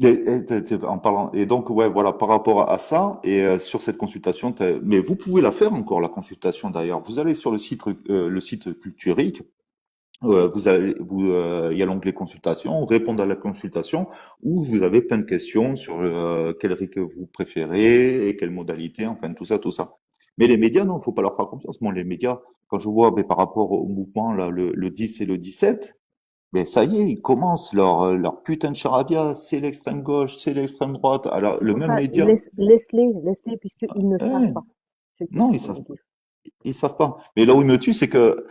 En parlant, et donc, ouais, voilà, par rapport à ça, et sur cette consultation, mais vous pouvez la faire encore, la consultation d'ailleurs. Vous allez sur le site Culturique, il y a l'onglet consultation, répondre à la consultation, où vous avez plein de questions sur quel RIC vous préférez et quelle modalité, enfin tout ça, tout ça. Mais les médias, non, faut pas leur faire confiance. Moi, les médias, quand je vois par rapport au mouvement là, le 10 et le 17, mais ça y est, ils commencent leur putain de charabia. C'est l'extrême gauche, c'est l'extrême droite. Alors, C'est le pour même ça, média, laisse-les, puisqu'ils ne savent hein, pas ce qui est non, positif. ils savent pas. Mais là où il me tue, c'est que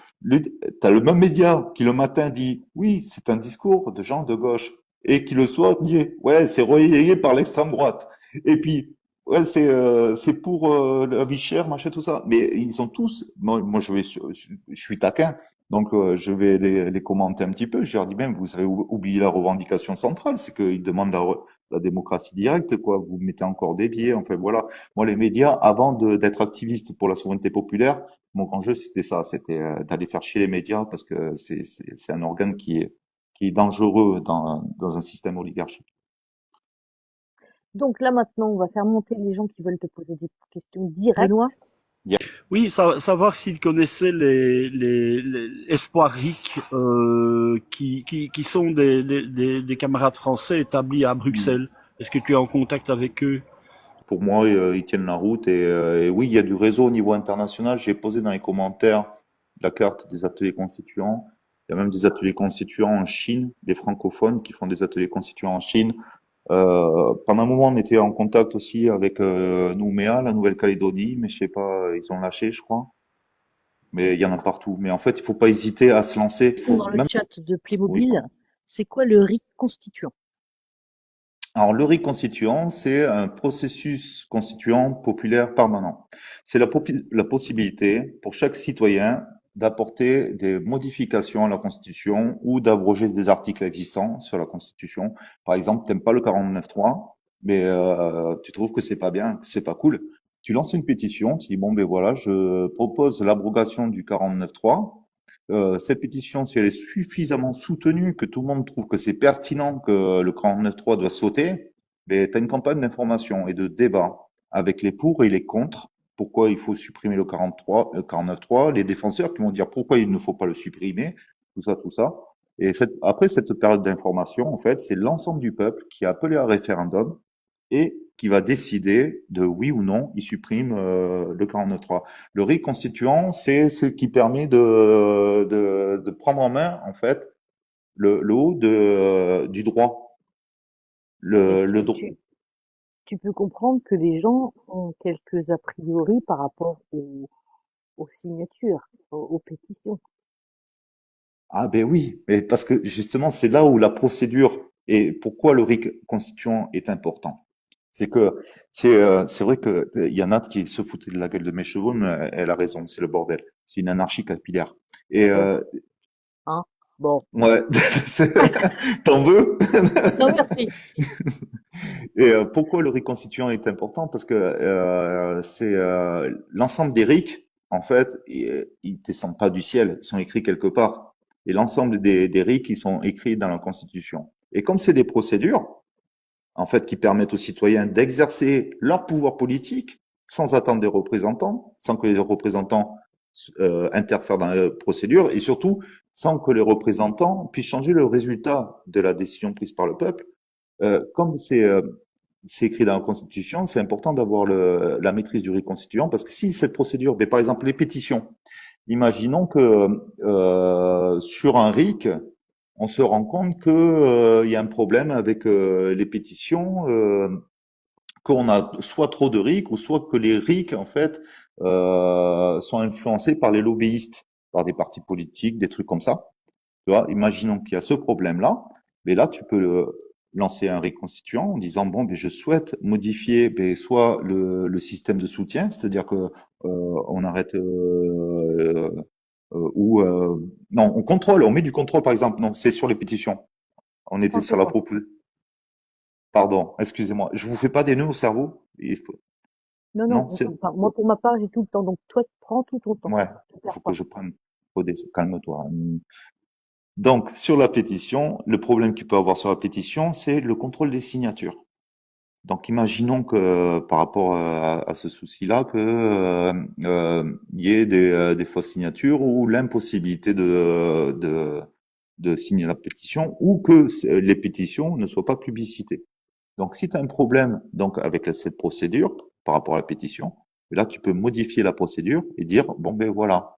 t'as le même média qui le matin dit, oui, c'est un discours de gens de gauche, et qui le soir dit, ouais, c'est relayé par l'extrême droite. Et puis, ouais, c'est pour la vie chère, machin, tout ça. Mais ils sont tous, moi je suis taquin, donc je vais les commenter un petit peu. Je leur dis même, vous avez oublié la revendication centrale, c'est qu'ils demandent la démocratie directe, quoi. Vous mettez encore des biais, enfin voilà. Moi, les médias, avant d'être activiste pour la souveraineté populaire, mon grand jeu, c'était ça, c'était d'aller faire chier les médias parce que c'est un organe qui est dangereux dans un système oligarchique. Donc là maintenant, on va faire monter les gens qui veulent te poser des questions directes. Benoît, Oui, savoir s'ils connaissaient les Espoiriques qui sont des camarades français établis à Hmm. Bruxelles. Est-ce que tu es en contact avec eux? Pour moi, ils tiennent la route et oui, il y a du réseau au niveau international. J'ai posé dans les commentaires la carte des ateliers constituants. Il y a même des ateliers constituants en Chine, des francophones qui font des ateliers constituants en Chine. Pendant un moment, on était en contact aussi avec Nouméa, la Nouvelle-Calédonie, mais je sais pas, ils ont lâché, je crois. Mais il y en a partout. Mais en fait, il faut pas hésiter à se lancer. dans le Même, chat de oui. Playmobil, c'est quoi le RIC constituant? Alors, le RIC constituant, c'est un processus constituant populaire permanent. C'est la possibilité pour chaque citoyen d'apporter des modifications à la Constitution ou d'abroger des articles existants sur la Constitution. Par exemple, t'aimes pas le 49.3, mais tu trouves que c'est pas bien, que c'est pas cool. Tu lances une pétition, tu dis bon ben voilà, je propose l'abrogation du 49.3. Cette pétition, si elle est suffisamment soutenue, que tout le monde trouve que c'est pertinent, que le 49.3 doit sauter, ben, tu as une campagne d'information et de débat avec les pour et les contre. Pourquoi il faut supprimer le 43, 49.3, les défenseurs qui vont dire pourquoi il ne faut pas le supprimer, tout ça, tout ça. Et après cette période d'information, en fait, c'est l'ensemble du peuple qui a appelé à référendum et qui va décider de oui ou non, il supprime le 49.3. Le RIC constituant, c'est ce qui permet de prendre en main, en fait, le haut du droit. Et Le droit. tu peux comprendre que les gens ont quelques a priori par rapport aux signatures, aux pétitions. Ah ben oui, mais parce que justement, c'est là où la procédure et pourquoi le RIC constituant est important. C'est que c'est vrai que il y en a qui se foutaient de la gueule de mes chevaux, mais elle a raison, c'est le bordel. C'est une anarchie capillaire. Et Bon, hein, bon. ouais, t'en veux? Non, merci. Et pourquoi le RIC constituant est important? Parce que c'est l'ensemble des RIC, en fait, ils descendent pas du ciel, ils sont écrits quelque part. Et l'ensemble des RIC, ils sont écrits dans la Constitution. Et comme c'est des procédures, en fait, qui permettent aux citoyens d'exercer leur pouvoir politique sans attendre des représentants, sans que les représentants interfèrent dans la procédure, et surtout sans que les représentants puissent changer le résultat de la décision prise par le peuple. Comme c'est écrit dans la Constitution, c'est important d'avoir la maîtrise du RIC constituant parce que si cette procédure, ben, par exemple les pétitions, imaginons que sur un RIC, on se rend compte que il y a un problème avec les pétitions, qu'on a soit trop de RIC ou soit que les RIC en fait sont influencés par les lobbyistes, par des partis politiques, des trucs comme ça. Tu vois, imaginons qu'il y a ce problème-là, mais là, tu peux lancer un réconstituant en disant, bon, ben, je souhaite modifier ben, soit le système de soutien, c'est-à-dire que on arrête ou non, on contrôle, on met du contrôle, par exemple. Non, c'est sur les pétitions. On était sur la N'importe proposition. Pardon, excusez-moi. Je vous fais pas des nœuds au cerveau? Non, non, Non, c'est enfin, moi, pour ma part, j'ai tout le temps. Donc, toi, prends tout ton temps. ouais. Ne te Il faut perds que pas. je prenne. Calme-toi. Donc, sur la pétition, le problème qu'il peut avoir sur la pétition, c'est le contrôle des signatures. Donc, imaginons que par rapport à ce souci-là, que il y ait des fausses signatures ou l'impossibilité de signer la pétition ou que les pétitions ne soient pas publicitées. Donc, si tu as un problème donc avec cette procédure par rapport à la pétition, là, tu peux modifier la procédure et dire bon ben voilà,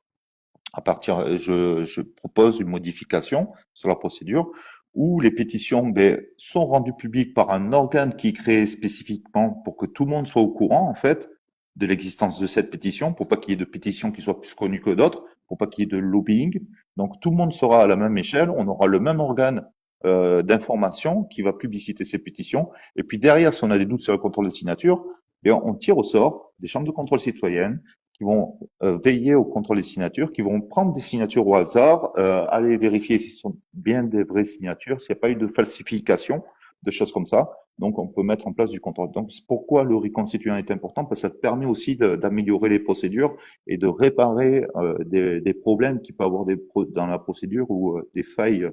à partir, je propose une modification sur la procédure où les pétitions ben, sont rendues publiques par un organe qui est créé spécifiquement pour que tout le monde soit au courant en fait de l'existence de cette pétition, pour pas qu'il y ait de pétitions qui soient plus connues que d'autres, pour pas qu'il y ait de lobbying. Donc tout le monde sera à la même échelle, on aura le même organe d'information qui va publiciter ces pétitions. Et puis derrière, si on a des doutes sur le contrôle de signature, et on tire au sort des chambres de contrôle citoyenne qui vont veiller au contrôle des signatures, qui vont prendre des signatures au hasard, aller vérifier si ce sont bien des vraies signatures, s'il n'y a pas eu de falsification, de choses comme ça. Donc, on peut mettre en place du contrôle. Donc, c'est pourquoi le reconstituant est important, parce que ça te permet aussi d'améliorer les procédures et de réparer des problèmes qu'il peut y avoir dans la procédure ou des failles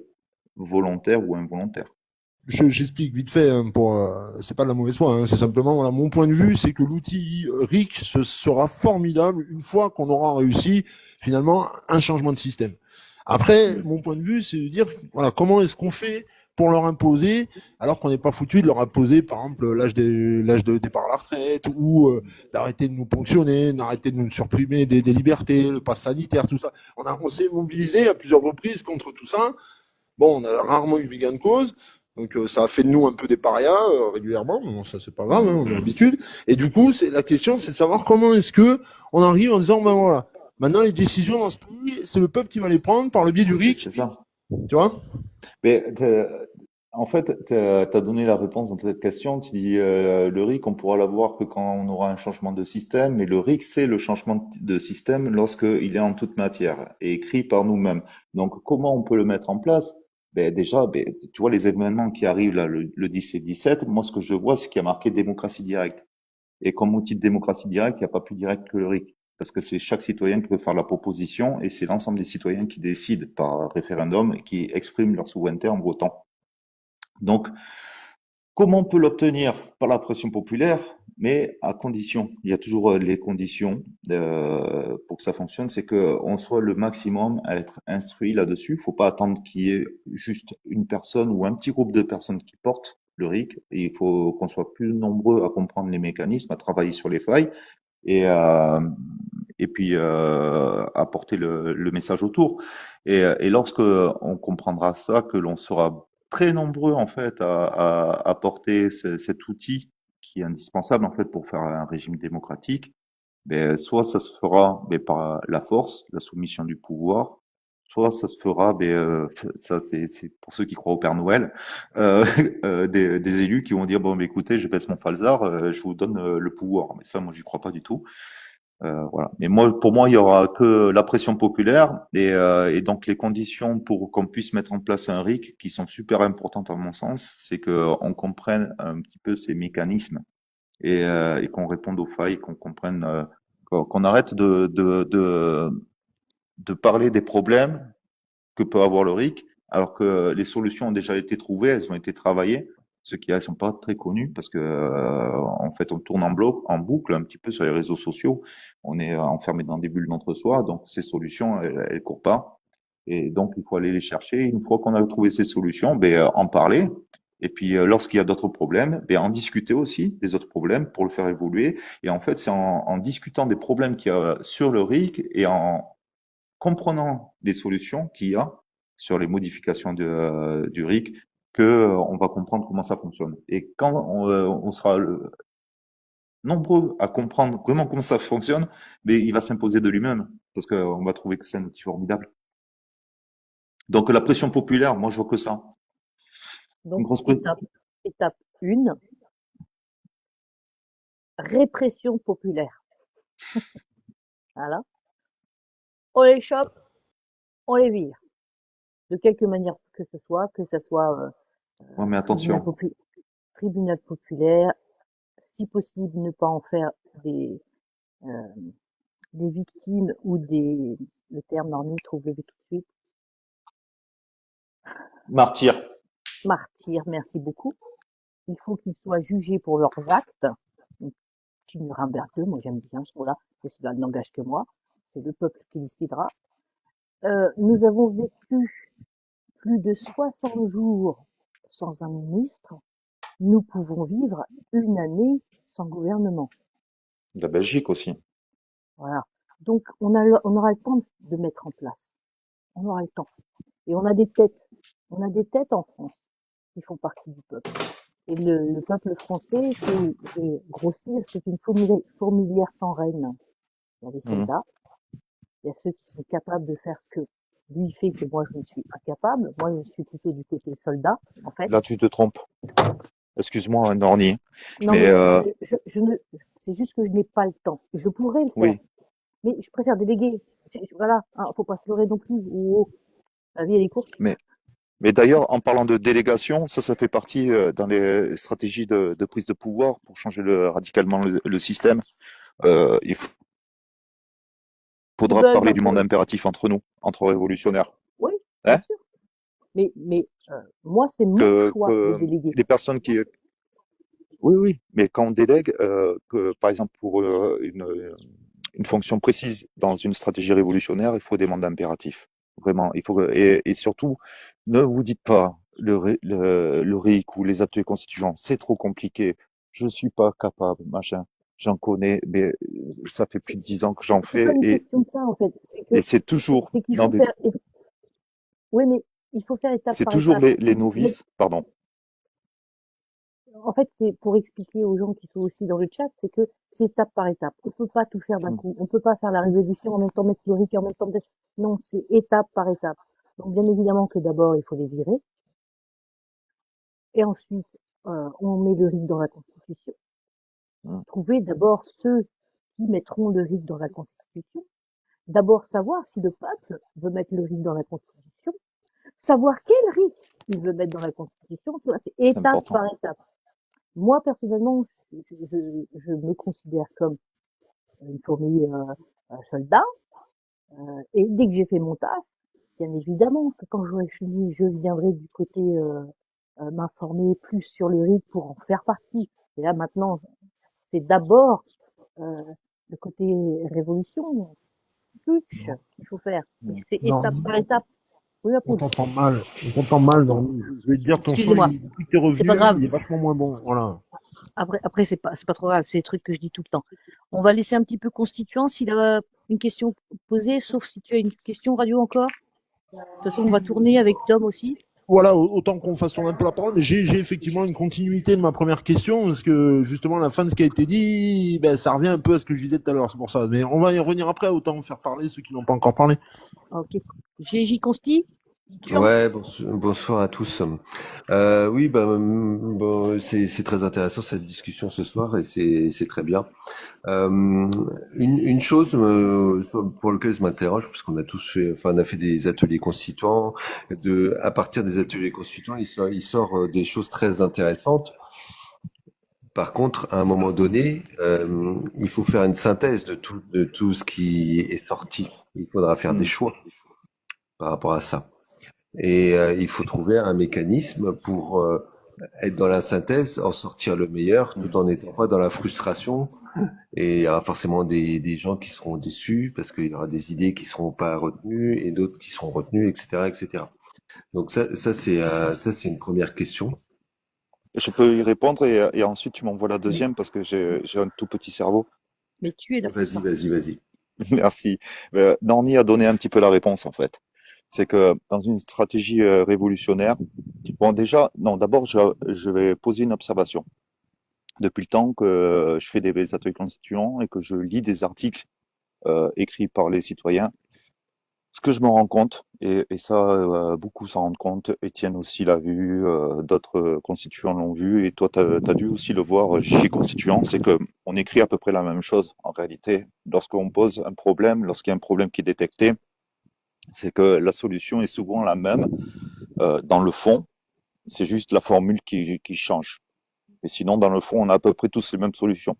volontaires ou involontaires. J'explique vite fait, hein, c'est pas de la mauvaise foi, hein, c'est simplement, voilà, mon point de vue, c'est que l'outil RIC sera formidable une fois qu'on aura réussi, finalement, un changement de système. Après, mon point de vue, c'est de dire, voilà, comment est-ce qu'on fait pour leur imposer, alors qu'on n'est pas foutu de leur imposer, par exemple, l'âge de départ à la retraite, ou d'arrêter de nous ponctionner, d'arrêter de nous supprimer des libertés, le pass sanitaire, tout ça. On s'est mobilisé à plusieurs reprises contre tout ça. Bon, on a rarement eu gain de cause. Donc ça a fait de nous un peu des parias régulièrement, mais bon, ça c'est pas grave, hein, on a l'habitude. Et du coup, c'est la question, c'est de savoir comment est-ce que on arrive en disant ben voilà, maintenant les décisions dans ce pays, c'est le peuple qui va les prendre par le biais du RIC, C'est ça. tu vois. Mais en fait, tu as donné la réponse dans cette question. Tu dis le RIC, on pourra l'avoir que quand on aura un changement de système. Mais le RIC, c'est le changement de système lorsqu'il est en toute matière et écrit par nous-mêmes. Donc, comment on peut le mettre en place? Ben déjà, ben, tu vois les événements qui arrivent là, le 10 et 17. Moi, ce que je vois, c'est qu'il y a marqué démocratie directe. Et comme outil de démocratie directe, il n'y a pas plus direct que le RIC. Parce que c'est chaque citoyen qui peut faire la proposition et c'est l'ensemble des citoyens qui décident par référendum et qui expriment leur souveraineté en votant. Donc, comment on peut l'obtenir? Par la pression populaire, mais à condition. Il y a toujours les conditions pour que ça fonctionne, c'est qu'on soit le maximum à être instruit là-dessus. Il faut pas attendre qu'il y ait juste une personne ou un petit groupe de personnes qui portent le RIC. Et il faut qu'on soit plus nombreux à comprendre les mécanismes, à travailler sur les failles et, et puis apporter le message autour. Et lorsque on comprendra ça, que l'on sera très nombreux en fait à porter cet outil qui est indispensable en fait pour faire un régime démocratique, ben, soit ça se fera ben, par la force, la soumission du pouvoir, soit ça se fera, ben, ça c'est pour ceux qui croient au Père Noël, des élus qui vont dire bon ben, écoutez, je baisse mon falzar, je vous donne le pouvoir. Mais ça, moi, j'y crois pas du tout. Voilà. Mais moi, pour moi, il y aura que la pression populaire et donc les conditions pour qu'on puisse mettre en place un RIC qui sont super importantes à mon sens, c'est que on comprenne un petit peu ces mécanismes et qu'on réponde aux failles, qu'on comprenne, qu'on arrête de parler des problèmes que peut avoir le RIC, alors que les solutions ont déjà été trouvées, elles ont été travaillées, ce qui ne sont pas très connues parce que en fait on tourne en boucle un petit peu sur les réseaux sociaux, on est enfermé dans des bulles d'entre-soi, donc ces solutions elles courent pas et donc il faut aller les chercher. Une fois qu'on a trouvé ces solutions, ben en parler. Et puis lorsqu'il y a d'autres problèmes, ben en discuter aussi des autres problèmes pour le faire évoluer. Et en fait, c'est en discutant des problèmes qu'il y a sur le RIC et en comprenant les solutions qu'il y a sur les modifications du RIC que on va comprendre comment ça fonctionne. Et quand on sera nombreux à comprendre comment ça fonctionne, mais il va s'imposer de lui-même parce qu'on va trouver que c'est un outil formidable. Donc la pression populaire, moi je vois que ça. Une Donc, grosse pression. étape 1, répression populaire. Voilà. On les chope, on les vire. De quelque manière que ce soit Ouais, mais tribunal, attention. tribunal populaire, si possible ne pas en faire euh, des victimes ou le terme Normie trouve-le tout de suite, Martyr. Martyrs, merci beaucoup. Il faut qu'ils soient jugés pour leurs actes. Donc, qui Nuremberg 2, moi j'aime bien ce mot-là, mais cela ne n'engage que moi. C'est le peuple qui décidera. Nous avons vécu plus de 60 jours sans un ministre. Nous pouvons vivre une année sans gouvernement. La Belgique aussi. Voilà. Donc, on aura le temps de mettre en place. On aura le temps. Et on a des têtes en France qui font partie du peuple. Et le peuple français, c'est grossir, c'est une fourmilière sans reine. Il y a les soldats, il y a ceux qui sont capables de faire ce que lui fait que moi je ne suis incapable. Moi je suis plutôt du côté soldat, en fait. Là, tu te trompes. Excuse-moi, Norny. Non, Mais mais c'est juste que je n'ai pas le temps. Je pourrais le faire, oui. mais je préfère déléguer. Voilà, hein, faut pas se leurrer non plus. Oh, la vie elle est courte. Mais d'ailleurs, en parlant de délégation, ça fait partie dans les stratégies de prise de pouvoir pour changer radicalement le système. Il faudra Ben, parler du monde impératif entre nous, entre révolutionnaires. oui, bien Hein sûr. Mais moi c'est mon choix de que déléguer. les personnes qui... Oui, oui, mais quand on délègue, que par exemple pour une fonction précise dans une stratégie révolutionnaire, il faut des mandats impératifs. Vraiment, il faut et surtout, ne vous dites pas le RIC ou les ateliers constituants, c'est trop compliqué, je suis pas capable, machin. J'en connais, mais ça fait plus de 10 ans que j'en C'est pas fais une et question de ça en fait. c'est toujours C'est qu'il non, faut faire. Oui, mais il faut faire étape c'est par toujours étape. les novices, pardon. En fait, c'est pour expliquer aux gens qui sont aussi dans le chat, c'est que c'est étape par étape. On peut pas tout faire d'un coup. On peut pas faire la révolution en même temps mettre le RIC et en même temps mettre... Non, c'est étape par étape. Donc, bien évidemment que d'abord, il faut les virer. Et ensuite, on met le RIC dans la Constitution. Trouver d'abord ceux qui mettront le RIC dans la Constitution. D'abord savoir si le peuple veut mettre le RIC dans la Constitution. Savoir quel RIC il veut mettre dans la Constitution. Tout ça, c'est étape important. par étape. Moi, personnellement, je me considère comme une fourmi soldat. Et dès que j'ai fait mon taf, bien évidemment que quand j'aurai fini, je viendrai du côté m'informer plus sur le RIC pour en faire partie. Et là, maintenant, c'est d'abord le côté révolution, putsch, qu'il faut faire. Et c'est Non. étape par étape. Oui, On t'entend mal. Je vais te dire, ton son, excusez-moi, depuis que t'es c'est pas revenu, grave. il est vachement moins bon. Voilà. Après, c'est pas trop grave, c'est des trucs que je dis tout le temps. On va laisser un petit peu constituant s'il a une question posée, sauf si tu as une question radio encore. De toute façon, on va tourner avec Tom aussi. Voilà, autant qu'on fasse tourner un peu la parole. J'ai effectivement une continuité de ma première question, parce que justement, la fin de ce qui a été dit, ben, ça revient un peu à ce que je disais tout à l'heure, c'est pour ça. Mais on va y revenir après, autant faire parler ceux qui n'ont pas encore parlé. Ok. GJ Consti? Ouais, bonsoir à tous. Oui, bon, c'est très intéressant cette discussion ce soir et c'est très bien. Une chose pour laquelle je m'interroge, parce qu'on a tous fait, enfin, on a fait des ateliers constituants. À partir des ateliers constituants, il sort des choses très intéressantes. Par contre, à un moment donné, il faut faire une synthèse de tout ce qui est sorti. Il faudra faire des choix par rapport à ça. Et il faut trouver un mécanisme pour être dans la synthèse, en sortir le meilleur, tout en n'étant pas dans la frustration. Et il y aura forcément des gens qui seront déçus parce qu'il y aura des idées qui seront pas retenues et d'autres qui seront retenues, etc., etc. Donc ça c'est une première question. Je peux y répondre et ensuite tu m'envoies la deuxième parce que j'ai un tout petit cerveau. Mais tu es là. Vas-y. Merci. Norny a donné un petit peu la réponse en fait. C'est que dans une stratégie révolutionnaire, bon déjà, non, d'abord je vais poser une observation. Depuis le temps que je fais des ateliers constituants et que je lis des articles écrits par les citoyens, ce que je me rends compte, et ça, beaucoup s'en rendent compte, Étienne aussi l'a vu, d'autres constituants l'ont vu, et toi, tu as dû aussi le voir, JG constituant, c'est que on écrit à peu près la même chose en réalité. Lorsqu'on pose un problème, lorsqu'il y a un problème qui est détecté, c'est que la solution est souvent la même dans le fond, c'est juste la formule qui change. Et sinon, dans le fond, on a à peu près tous les mêmes solutions.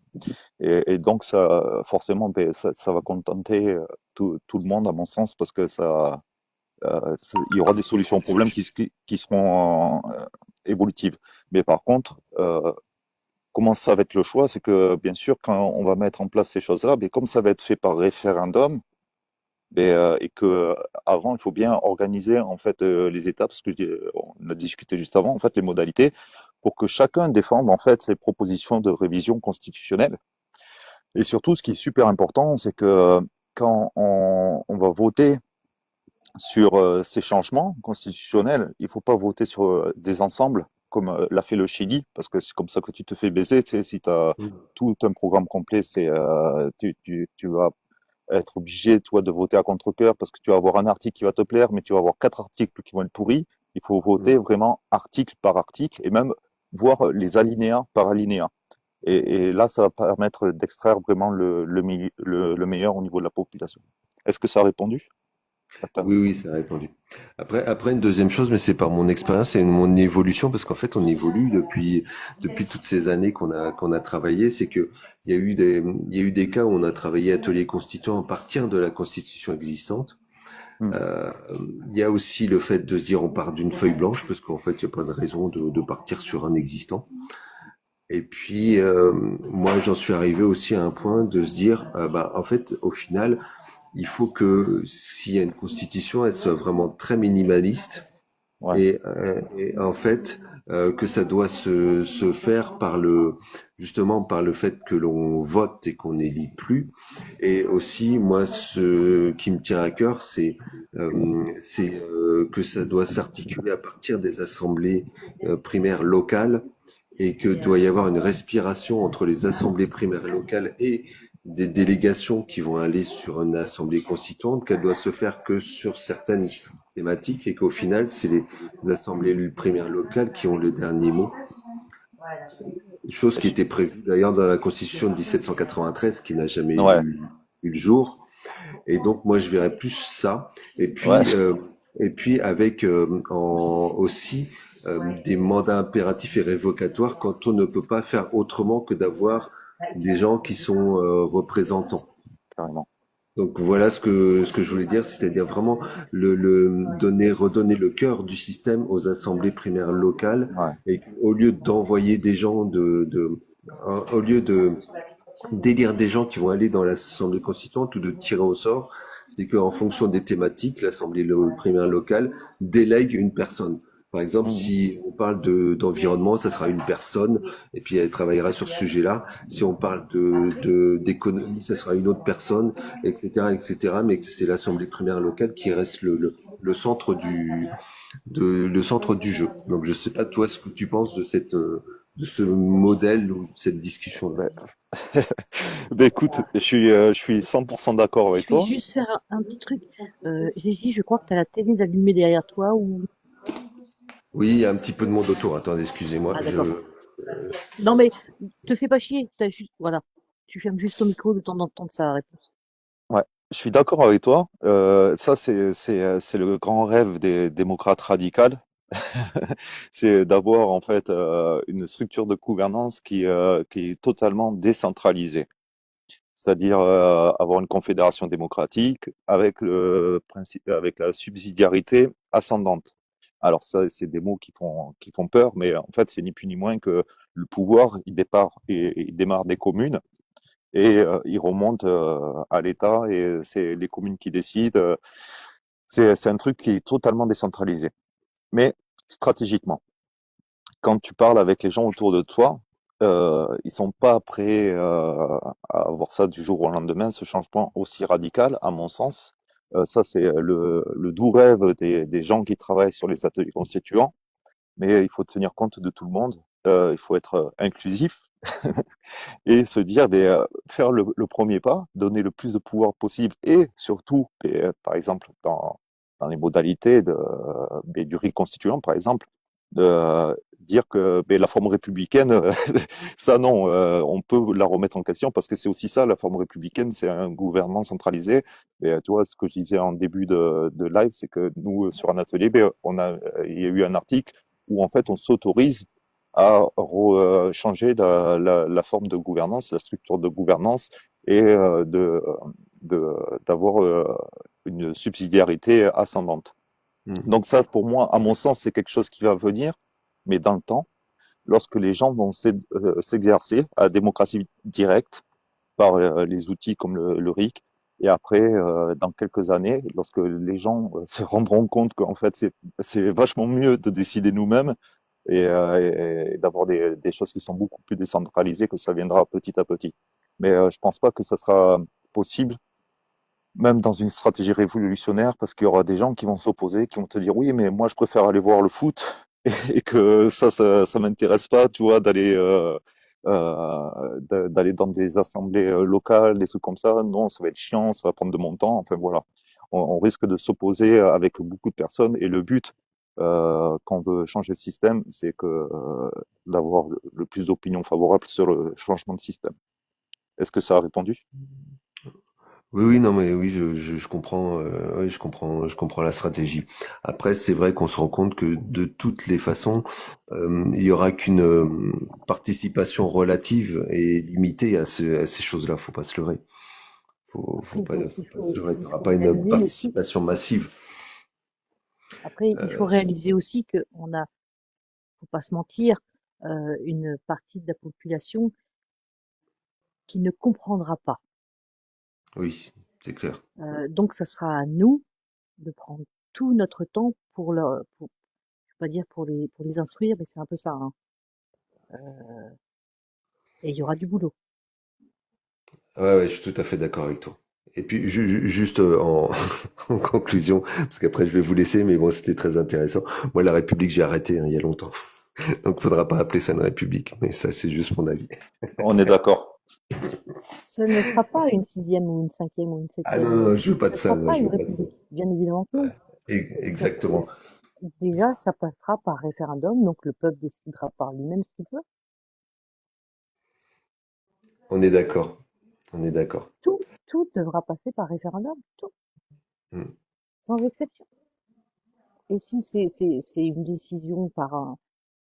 Et donc, ça, forcément, ça va contenter tout le monde, à mon sens, parce que ça il y aura des solutions aux problèmes qui seront évolutives. Mais par contre, comment ça va être le choix? C'est que, bien sûr, quand on va mettre en place ces choses-là, mais comme ça va être fait par référendum, et que avant, il faut bien organiser en fait les étapes, ce que on a discuté juste avant, en fait, les modalités, pour que chacun défende en fait ses propositions de révision constitutionnelle. Et surtout, ce qui est super important, c'est que quand on va voter sur ces changements constitutionnels, il faut pas voter sur des ensembles comme l'a fait le Chili, parce que c'est comme ça que tu te fais baiser. Tu sais, si tu as Mm. tout un programme complet, tu vas être obligé, toi, de voter à contre-cœur parce que tu vas avoir un article qui va te plaire, mais tu vas avoir 4 articles qui vont être pourris. Il faut voter vraiment article par article et même voir les alinéas par alinéa. Et là, ça va permettre d'extraire vraiment le meilleur au niveau de la population. Est-ce que ça a répondu? Oui, oui, ça a répondu. Après, une deuxième chose, mais c'est par mon expérience et mon évolution, parce qu'en fait, on évolue depuis toutes ces années qu'on a travaillé. C'est que il y a eu des cas où on a travaillé atelier constituant à partir de la constitution existante. Hmm. Euh, il y a aussi le fait de se dire on part d'une feuille blanche, parce qu'en fait, il n'y a pas de raison de partir sur un existant. Et puis, moi, j'en suis arrivé aussi à un point de se dire, en fait, au final, il faut que s'il y a une constitution, elle soit vraiment très minimaliste Ouais, et en fait que ça doit se faire justement par le fait que l'on vote et qu'on n'élit plus. Et aussi, moi, ce qui me tient à cœur, c'est que ça doit s'articuler à partir des assemblées primaires locales et que doit y avoir une respiration entre les assemblées primaires locales et des délégations qui vont aller sur une assemblée constituante, qu'elle doit se faire que sur certaines thématiques et qu'au final, c'est les assemblées primaires locales qui ont le dernier mot. Chose qui était prévue d'ailleurs dans la Constitution de 1793, qui n'a jamais ouais, eu le jour. Et donc, moi, je verrais plus ça. ouais. Et puis avec aussi des mandats impératifs et révocatoires quand on ne peut pas faire autrement que d'avoir des gens qui sont représentants. Carrément. Donc voilà ce que je voulais dire, c'est-à-dire vraiment redonner le cœur du système aux assemblées primaires locales Ouais. et au lieu d'envoyer des gens au lieu de d'élire des gens qui vont aller dans l'assemblée constituante ou de tirer au sort, c'est qu'en fonction des thématiques, l'assemblée primaire locale délègue une personne. Par exemple, Mhm. si on parle d'environnement, ça sera une personne, et puis elle travaillera sur ce sujet-là. Si on parle d'économie, ça sera une autre personne, etc., etc. Mais c'est l'assemblée primaire locale qui reste le centre le centre du jeu. Donc, je sais pas toi ce que tu penses de ce modèle ou de cette discussion-là. Ben, ben écoute, je suis 100% d'accord Je avec vais toi. juste faire un petit truc. Gégé, je crois que tu as la télé allumée derrière toi ou... Oui, il y a un petit peu de monde autour. Attendez, excusez-moi. Ah d'accord. Non mais, te fais pas chier. Voilà. Tu fermes juste ton micro le temps d'entendre sa réponse. Ouais, je suis d'accord avec toi. Ça, c'est le grand rêve des démocrates radicaux. C'est d'avoir en fait une structure de gouvernance qui est totalement décentralisée. C'est-à-dire avoir une confédération démocratique avec le principe, avec la subsidiarité ascendante. Alors ça, c'est des mots qui font peur, mais en fait, c'est ni plus ni moins que le pouvoir, il démarre des communes et il remonte à l'État et c'est les communes qui décident. C'est un truc qui est totalement décentralisé. Mais stratégiquement, quand tu parles avec les gens autour de toi, ils sont pas prêts à avoir ça du jour au lendemain, ce changement aussi radical, à mon sens. Ça, c'est le doux rêve des gens qui travaillent sur les ateliers constituants, mais il faut tenir compte de tout le monde. Il faut être inclusif et se dire, faire le premier pas, donner le plus de pouvoir possible et surtout, par exemple, dans les modalités du RIC constituant, par exemple, de dire que la forme républicaine, ça non, on peut la remettre en question parce que c'est aussi ça, la forme républicaine, c'est un gouvernement centralisé. Et tu vois, ce que je disais en début de live, c'est que nous, sur un atelier, il y a eu un article où en fait on s'autorise à changer la forme de gouvernance, la structure de gouvernance et d'avoir une subsidiarité ascendante. Donc ça, pour moi, à mon sens, c'est quelque chose qui va venir, mais dans le temps, lorsque les gens vont s'exercer à la démocratie directe par les outils comme le RIC, et après, dans quelques années, lorsque les gens se rendront compte qu'en fait, c'est vachement mieux de décider nous-mêmes et d'avoir des choses qui sont beaucoup plus décentralisées, que ça viendra petit à petit. Mais je pense pas que ça sera possible, même dans une stratégie révolutionnaire, parce qu'il y aura des gens qui vont s'opposer, qui vont te dire oui, mais moi je préfère aller voir le foot et que ça m'intéresse pas, tu vois, d'aller dans des assemblées locales, des trucs comme ça. Non, ça va être chiant, ça va prendre de mon temps. Enfin voilà, on risque de s'opposer avec beaucoup de personnes et le but quand on veut changer le système, c'est que d'avoir le plus d'opinions favorables sur le changement de système. Est-ce que ça a répondu? Oui, oui, non, mais oui, je comprends, oui, je comprends la stratégie. Après, c'est vrai qu'on se rend compte que de toutes les façons, il y aura qu'une participation relative et limitée à ces choses-là. Faut pas se leurrer. Après, Faut pas se leurrer. Il n'y il aura faut pas une réaliser aussi, participation massive. après, il faut réaliser aussi que faut pas se mentir, une partie de la population qui ne comprendra pas. Oui, c'est clair. Donc, ça sera à nous de prendre tout notre temps je vais pas dire pour les instruire, mais c'est un peu ça, hein. Et il y aura du boulot. Ouais, ouais, je suis tout à fait d'accord avec toi. Et puis juste en conclusion, parce qu'après je vais vous laisser, mais bon, c'était très intéressant. Moi, la République, j'ai arrêté il y a longtemps. Donc, faudra pas appeler ça une République. Mais ça, c'est juste mon avis. On est d'accord. Ce ne sera pas une sixième ou une cinquième ou une Ah septième. non, non, je veux pas de Ce ça. sera Moi, pas je une veux pas de ça. république. Bien évidemment que non. Ça- Exactement. Déjà, ça passera par référendum, donc le peuple décidera par lui-même ce qu'il veut. On est d'accord. On est d'accord. Tout devra passer par référendum, tout, Hmm. sans exception. Et si c'est une décision par un,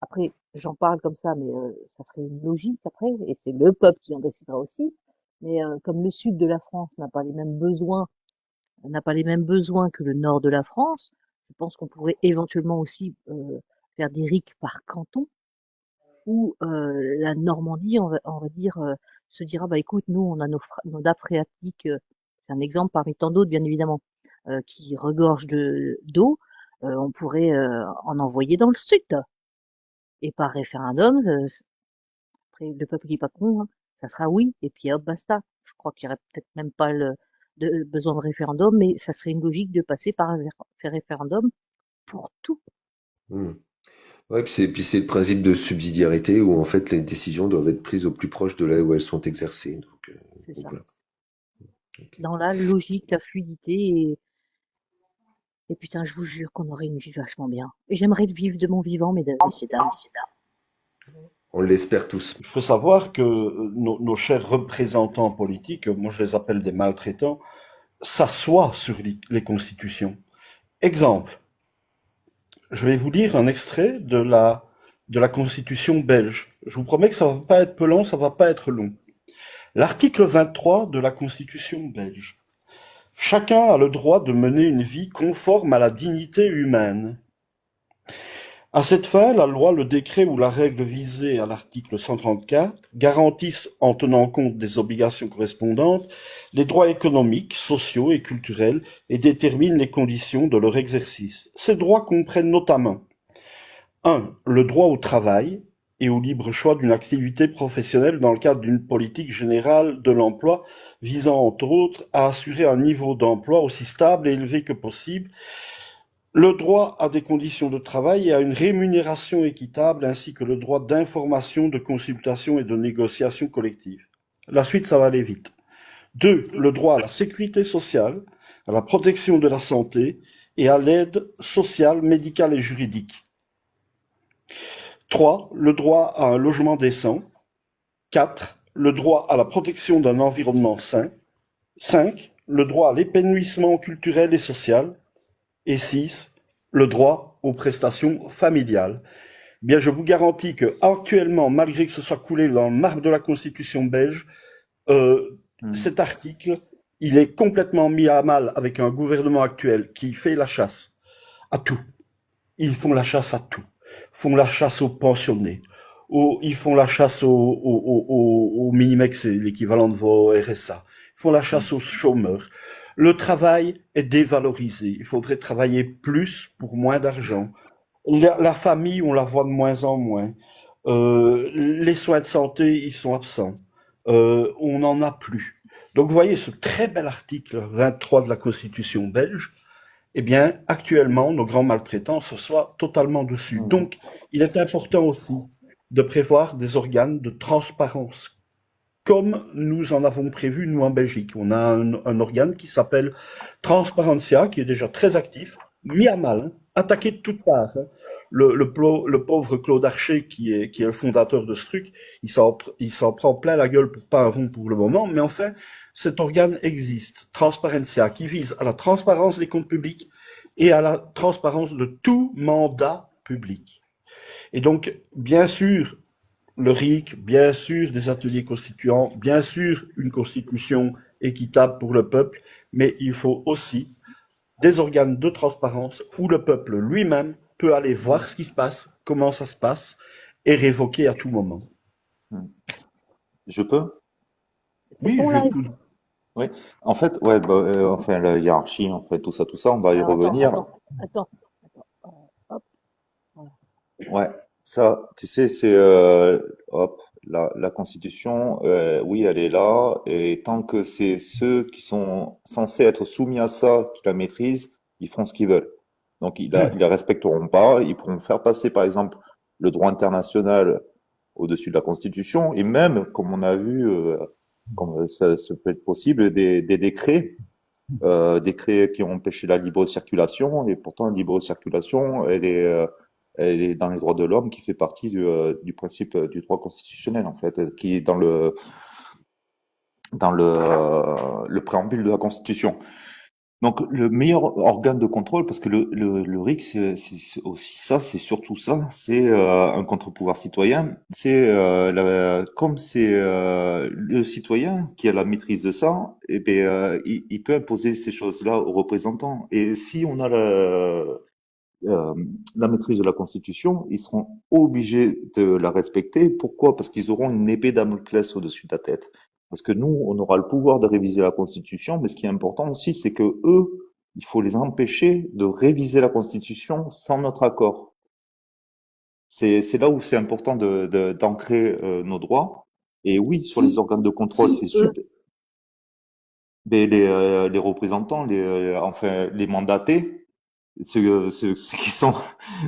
après, j'en parle comme ça, mais ça serait une logique après, et c'est le peuple qui en décidera aussi. Mais comme le sud de la France n'a pas les mêmes besoins que le nord de la France, je pense qu'on pourrait éventuellement aussi faire des RIC par canton, où la Normandie, on va dire, se dira, bah écoute, nous, on a nos nappes phréatiques, c'est un exemple parmi tant d'autres, bien évidemment, qui regorgent d'eau, on pourrait en envoyer dans le sud. Et par référendum, après, le peuple n'est pas con, hein, ça sera oui, et puis hop, basta. Je crois qu'il y aurait peut-être même pas besoin de référendum, mais ça serait une logique de passer par un référendum pour tout. Hmm. Ouais, puis c'est le principe de subsidiarité où en fait les décisions doivent être prises au plus proche de là où elles sont exercées. C'est Donc ça. voilà. Ok. Dans la logique, la fluidité, et putain, je vous jure qu'on aurait une vie vachement bien. Et j'aimerais le vivre de mon vivant, mesdames, messieurs, dames. On l'espère tous. Il faut savoir que nos chers représentants politiques, moi je les appelle des maltraitants, s'assoient sur les constitutions. Exemple, je vais vous lire un extrait de la constitution belge. Je vous promets que ça va pas être pelant, ça va pas être long. L'article 23 de la constitution belge. Chacun a le droit de mener une vie conforme à la dignité humaine. À cette fin, la loi, le décret ou la règle visée à l'article 134 garantissent, en tenant compte des obligations correspondantes, les droits économiques, sociaux et culturels et déterminent les conditions de leur exercice. Ces droits comprennent notamment 1. Le droit au travail et au libre choix d'une activité professionnelle dans le cadre d'une politique générale de l'emploi visant entre autres à assurer un niveau d'emploi aussi stable et élevé que possible, le droit à des conditions de travail et à une rémunération équitable, ainsi que le droit d'information, de consultation et de négociation collective. La suite, ça va aller vite. 2. Le droit à la sécurité sociale, à la protection de la santé et à l'aide sociale, médicale et juridique. 3. Le droit à un logement décent. 4. Le droit à la protection d'un environnement sain. 5. Le droit à l'épanouissement culturel et social. Et 6. Le droit aux prestations familiales. Bien, je vous garantis que actuellement, malgré que ce soit coulé dans le marbre de la Constitution belge, cet article, il est complètement mis à mal avec un gouvernement actuel qui fait la chasse à tout. Ils font la chasse à tout. Font la chasse aux pensionnés. Ils font la chasse aux Minimex, c'est l'équivalent de vos RSA. Ils font la chasse aux chômeurs. Le travail est dévalorisé. Il faudrait travailler plus pour moins d'argent. La famille, on la voit de moins en moins. Les soins de santé, ils sont absents. On n'en a plus. Donc, vous voyez ce très bel article 23 de la Constitution belge. Eh bien, actuellement, nos grands maltraitants se soient totalement dessus. Donc, il est important aussi de prévoir des organes de transparence, comme nous en avons prévu, nous, en Belgique. On a un organe qui s'appelle Transparentia, qui est déjà très actif, mis à mal, attaqué de toutes parts. Le pauvre Claude Archer, qui est le fondateur de ce truc, il s'en prend plein la gueule pour pas un rond pour le moment, mais enfin, cet organe existe, Transparentia, qui vise à la transparence des comptes publics et à la transparence de tout mandat public. Et donc, bien sûr, le RIC, bien sûr, des ateliers constituants, bien sûr, une constitution équitable pour le peuple, mais il faut aussi des organes de transparence où le peuple lui-même peut aller voir ce qui se passe, comment ça se passe, et révoquer à tout moment. Je peux? C'est Oui, ton je live. tout. Oui. En fait, ouais, enfin, la hiérarchie, en fait, tout ça, on va y Alors, revenir. attends. Hop, voilà. Ouais, ça, tu sais, c'est hop, la Constitution, oui, elle est là, et tant que c'est ceux qui sont censés être soumis à ça qui la maîtrisent, ils feront ce qu'ils veulent. Donc, ils la respecteront pas, ils pourront faire passer, par exemple, le droit international au-dessus de la Constitution, et même, comme on a vu, comme ça peut être possible, des décrets qui ont empêché la libre circulation, et pourtant la libre circulation, elle est dans les droits de l'homme, qui fait partie du principe du droit constitutionnel, en fait, qui est dans le préambule de la Constitution. Donc, le meilleur organe de contrôle, parce que le RIC, c'est aussi ça, c'est surtout ça, c'est un contre-pouvoir citoyen. C'est comme c'est le citoyen qui a la maîtrise de ça, et bien, il peut imposer ces choses-là aux représentants. Et si on a la maîtrise de la Constitution, ils seront obligés de la respecter. Pourquoi? Parce qu'ils auront une épée Damoclès au-dessus de la tête. Parce que nous, on aura le pouvoir de réviser la Constitution, mais ce qui est important aussi, c'est que eux, il faut les empêcher de réviser la Constitution sans notre accord. C'est là où c'est important d'ancrer nos droits. Et oui, sur les organes de contrôle, c'est super. Mais les représentants, enfin les mandatés, ceux qui sont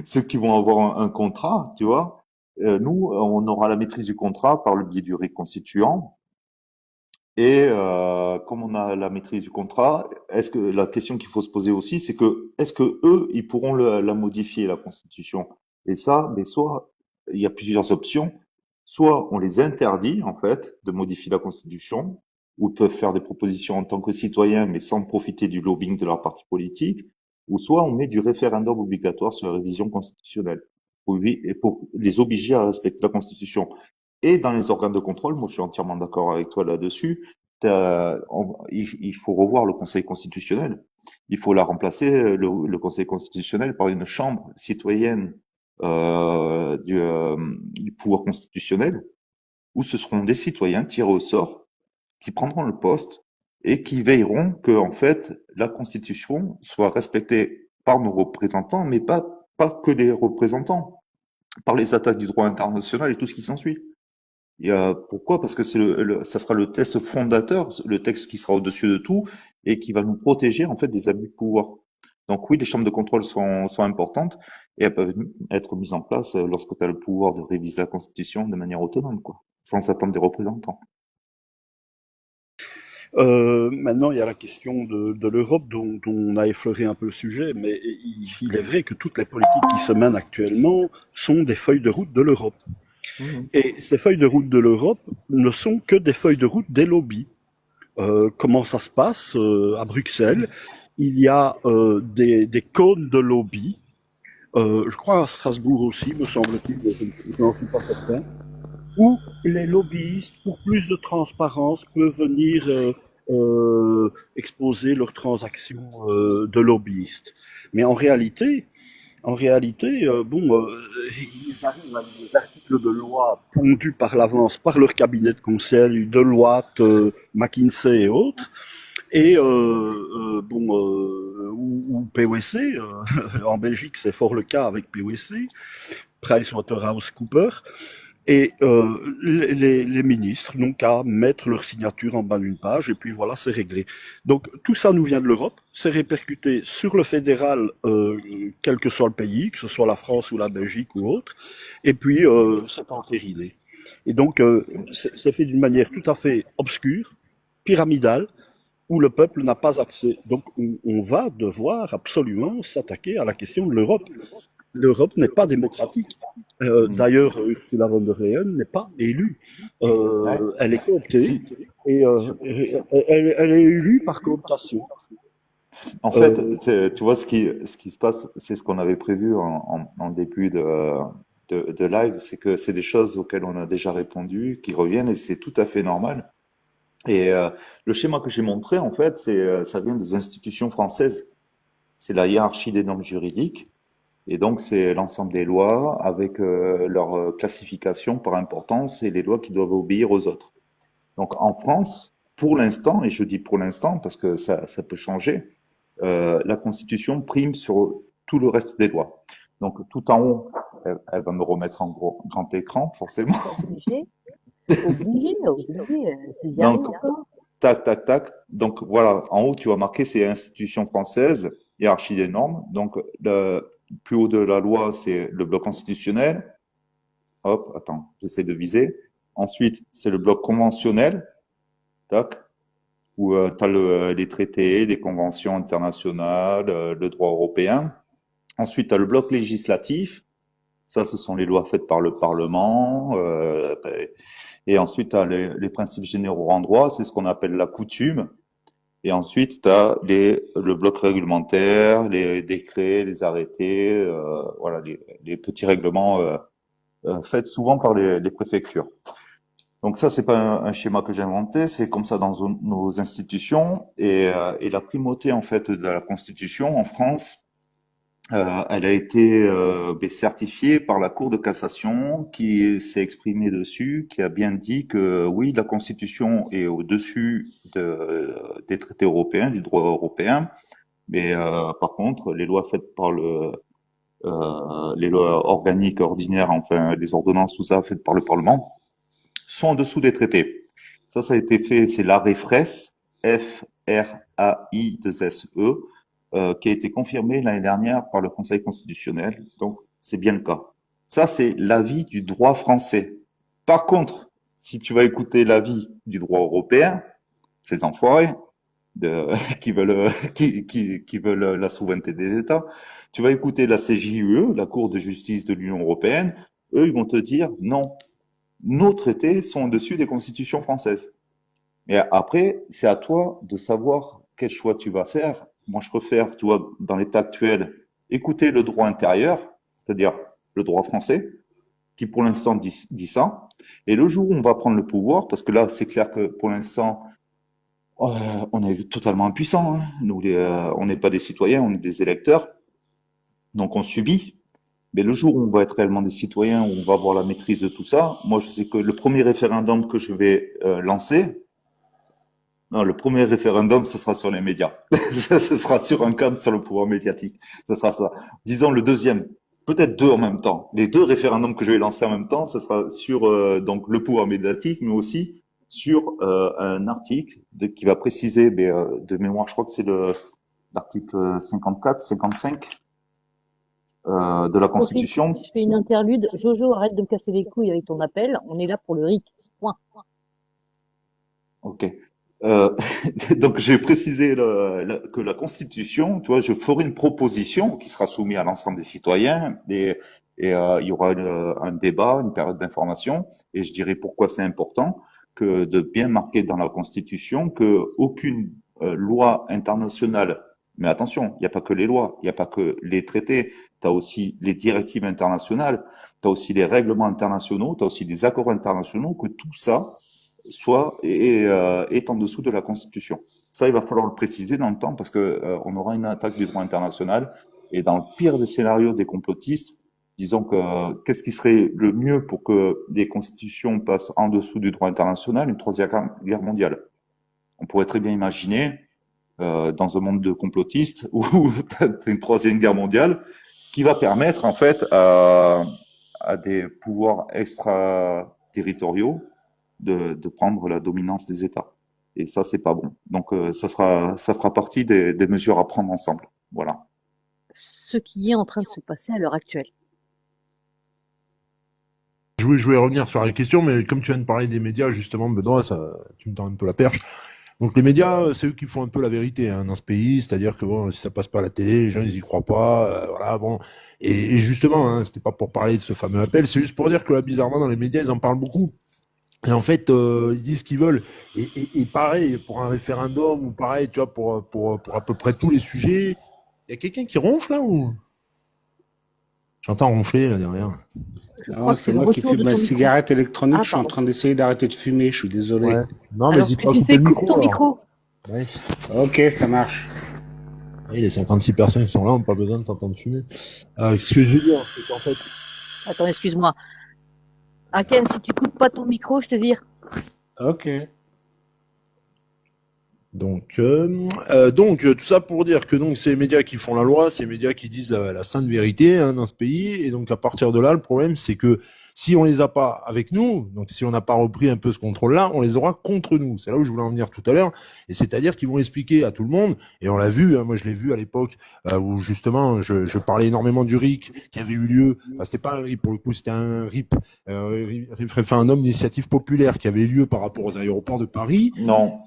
ceux qui vont avoir un contrat, tu vois. Nous, on aura la maîtrise du contrat par le biais du réconstituant. Et comme on a la maîtrise du contrat, est-ce que la question qu'il faut se poser aussi, c'est que est-ce que eux, ils pourront la modifier, la Constitution? Et ça, mais soit il y a plusieurs options, soit on les interdit en fait de modifier la Constitution, ou ils peuvent faire des propositions en tant que citoyens, mais sans profiter du lobbying de leur parti politique, ou soit on met du référendum obligatoire sur la révision constitutionnelle pour les obliger à respecter la Constitution. Et dans les organes de contrôle, moi je suis entièrement d'accord avec toi là-dessus, il faut revoir le Conseil constitutionnel. Il faut la remplacer, le Conseil constitutionnel, par une chambre citoyenne du pouvoir constitutionnel, où ce seront des citoyens tirés au sort qui prendront le poste et qui veilleront que, en fait, la Constitution soit respectée par nos représentants, mais pas que les représentants, par les attaques du droit international et tout ce qui s'ensuit. Pourquoi? Parce que ça sera le texte fondateur, le texte qui sera au-dessus de tout et qui va nous protéger en fait des abus de pouvoir. Donc oui, les chambres de contrôle sont importantes et elles peuvent être mises en place lorsque tu as le pouvoir de réviser la Constitution de manière autonome, quoi, sans attendre des représentants. Maintenant, il y a la question de l'Europe dont on a effleuré un peu le sujet, mais il est vrai que toutes les politiques qui se mènent actuellement sont des feuilles de route de l'Europe. Et ces feuilles de route de l'Europe ne sont que des feuilles de route des lobbies. Comment ça se passe à Bruxelles? Il y a des cônes de lobby. Je crois à Strasbourg aussi, me semble-t-il, je n'en suis pas certain, où les lobbyistes, pour plus de transparence, peuvent venir exposer leurs transactions de lobbyistes. Mais en réalité, En réalité, ils arrivent à des articles de loi pondus par l'avance par leur cabinet de conseil, Deloitte, McKinsey et autres, et ou PwC, en Belgique c'est fort le cas avec PwC, PricewaterhouseCoopers, et les ministres n'ont qu'à mettre leur signature en bas d'une page et puis voilà, c'est réglé. Donc tout ça nous vient de l'Europe, c'est répercuté sur le fédéral, quel que soit le pays, que ce soit la France ou la Belgique ou autre, et puis c'est entériné. Et donc c'est fait d'une manière tout à fait obscure, pyramidale, où le peuple n'a pas accès. Donc on va devoir absolument s'attaquer à la question de l'Europe. L'Europe n'est pas démocratique. Mm. D'ailleurs, Ursula von der Leyen n'est pas élue. Ouais. Elle est cooptée Si, et elle est élue par cooptation. en fait, Euh, tu vois, ce qui se passe, c'est ce qu'on avait prévu en début de live, c'est que c'est des choses auxquelles on a déjà répondu, qui reviennent, et c'est tout à fait normal. Et le schéma que j'ai montré, en fait, ça vient des institutions françaises. C'est la hiérarchie des normes juridiques, et donc c'est l'ensemble des lois avec leur classification par importance et les lois qui doivent obéir aux autres. Donc en France, pour l'instant, et je dis pour l'instant parce que ça peut changer, la Constitution prime sur tout le reste des lois. Donc tout en haut, elle va me remettre en grand écran, forcément. Obligé, obligé, j'y Donc arrive encore. tac, tac, tac. Donc voilà, en haut, tu vas marquer c'est institutions françaises, hiérarchie des normes. Donc le plus haut de la loi, c'est le bloc constitutionnel. Hop, attends, j'essaie de viser. Ensuite, c'est le bloc conventionnel, tac, où tu as les traités, les conventions internationales, le droit européen. Ensuite, tu as le bloc législatif. Ça, ce sont les lois faites par le Parlement. Et ensuite, tu as les principes généraux en droit. C'est ce qu'on appelle la coutume. Et ensuite, tu as le bloc réglementaire, les décrets, les arrêtés, voilà, les petits règlements faits souvent par les préfectures. Donc ça, c'est pas un schéma que j'ai inventé, c'est comme ça dans nos institutions. Et la primauté en fait de la Constitution en France, elle a été certifiée par la Cour de cassation qui s'est exprimée dessus, qui a bien dit que oui, la Constitution est au-dessus des traités européens, du droit européen, mais par contre, les lois faites par les lois organiques, ordinaires, enfin les ordonnances, tout ça, faites par le Parlement, sont en dessous des traités. Ça a été fait, c'est l'arrêt Fraisse, F-R-A-I-2-S-E, qui a été confirmé l'année dernière par le Conseil constitutionnel. Donc, c'est bien le cas. Ça, c'est l'avis du droit français. Par contre, si tu vas écouter l'avis du droit européen, ces enfoirés de, qui veulent la souveraineté des États, tu vas écouter la CJUE, la Cour de justice de l'Union européenne, eux, ils vont te dire non, nos traités sont au-dessus des constitutions françaises. Et après, c'est à toi de savoir quel choix tu vas faire. Moi, je préfère, tu vois, dans l'état actuel, écouter le droit intérieur, c'est-à-dire le droit français, qui pour l'instant dit ça. Et le jour où on va prendre le pouvoir, parce que là, c'est clair que pour l'instant, on est totalement impuissants. Hein. Nous, on n'est pas des citoyens, on est des électeurs. Donc, on subit. Mais le jour où on va être réellement des citoyens, où on va avoir la maîtrise de tout ça, moi, je sais que le premier référendum que je vais lancer, non, le premier référendum, ce sera sur les médias. Ce sera sur un cadre sur le pouvoir médiatique. Ce sera ça. Disons le deuxième. Peut-être deux en même temps. Les deux référendums que je vais lancer en même temps, ce sera sur donc le pouvoir médiatique, mais aussi sur un article qui va préciser, de mémoire, je crois que c'est l'article 54, 55 de la Profite, Constitution. je fais une interlude. Jojo, arrête de me casser les couilles avec ton appel. On est là pour le RIC. Point. Ok. Euh, donc, j'ai précisé que la Constitution, tu vois, je ferai une proposition qui sera soumise à l'ensemble des citoyens et il y aura un débat, une période d'information et je dirai pourquoi c'est important que de bien marquer dans la Constitution que aucune loi internationale, mais attention, il n'y a pas que les lois, il n'y a pas que les traités, tu as aussi les directives internationales, tu as aussi les règlements internationaux, tu as aussi les accords internationaux, que tout ça est en dessous de la Constitution. Ça, il va falloir le préciser dans le temps parce que on aura une attaque du droit international Et dans le pire des scénarios des complotistes, disons que qu'est-ce qui serait le mieux pour que les constitutions passent en dessous du droit international? Une troisième guerre mondiale. On pourrait très bien imaginer, dans un monde de complotistes, où t'as une troisième guerre mondiale qui va permettre en fait à des pouvoirs extraterritoriaux de prendre la dominance des États. Et ça, c'est pas bon. Donc, ça fera partie des mesures à prendre ensemble. Voilà. Ce qui est en train de se passer à l'heure actuelle. Je voulais revenir sur la question, mais comme tu viens de parler des médias, justement, Benoît, tu me tends un peu la perche. Donc les médias, c'est eux qui font un peu la vérité dans ce pays, c'est-à-dire que bon, si ça passe pas à la télé, les gens ils y croient pas, voilà, bon. Et justement, c'était pas pour parler de ce fameux appel, c'est juste pour dire que là, bizarrement, dans les médias, ils en parlent beaucoup. Et en fait, ils disent ce qu'ils veulent. Et pareil, pour un référendum, ou pareil, tu vois, pour à peu près tous les sujets, il y a quelqu'un qui ronfle là ou j'entends ronfler là derrière. Je Non, crois que c'est c'est le moi qui retour fume de ma ton micro. cigarette électronique. Ah, Je suis en pardon. train d'essayer d'arrêter de fumer. Je suis désolé. Ouais. Non, mais Alors, n'hésite ce pas que à tu couper fais, le coupe micro. ton Alors. micro. Ouais. Ok, ça marche. Ouais, les 56 personnes qui sont là n'ont pas besoin de t'entendre fumer. Ce que je veux dire, c'est qu'en fait, Attends, excuse-moi. Ken, si tu coupes pas ton micro, je te vire. Ok. donc, tout ça pour dire que donc c'est les médias qui font la loi, c'est les médias qui disent la sainte vérité dans ce pays, et donc à partir de là, le problème c'est que si on les a pas avec nous, donc si on n'a pas repris un peu ce contrôle-là, on les aura contre nous. C'est là où je voulais en venir tout à l'heure, et c'est-à-dire qu'ils vont expliquer à tout le monde, et on l'a vu, moi je l'ai vu à l'époque où justement je parlais énormément du RIC qui avait eu lieu. C'était pas un RIP pour le coup, c'était un RIP, référendum d'initiative populaire qui avait eu lieu par rapport aux aéroports de Paris. Non,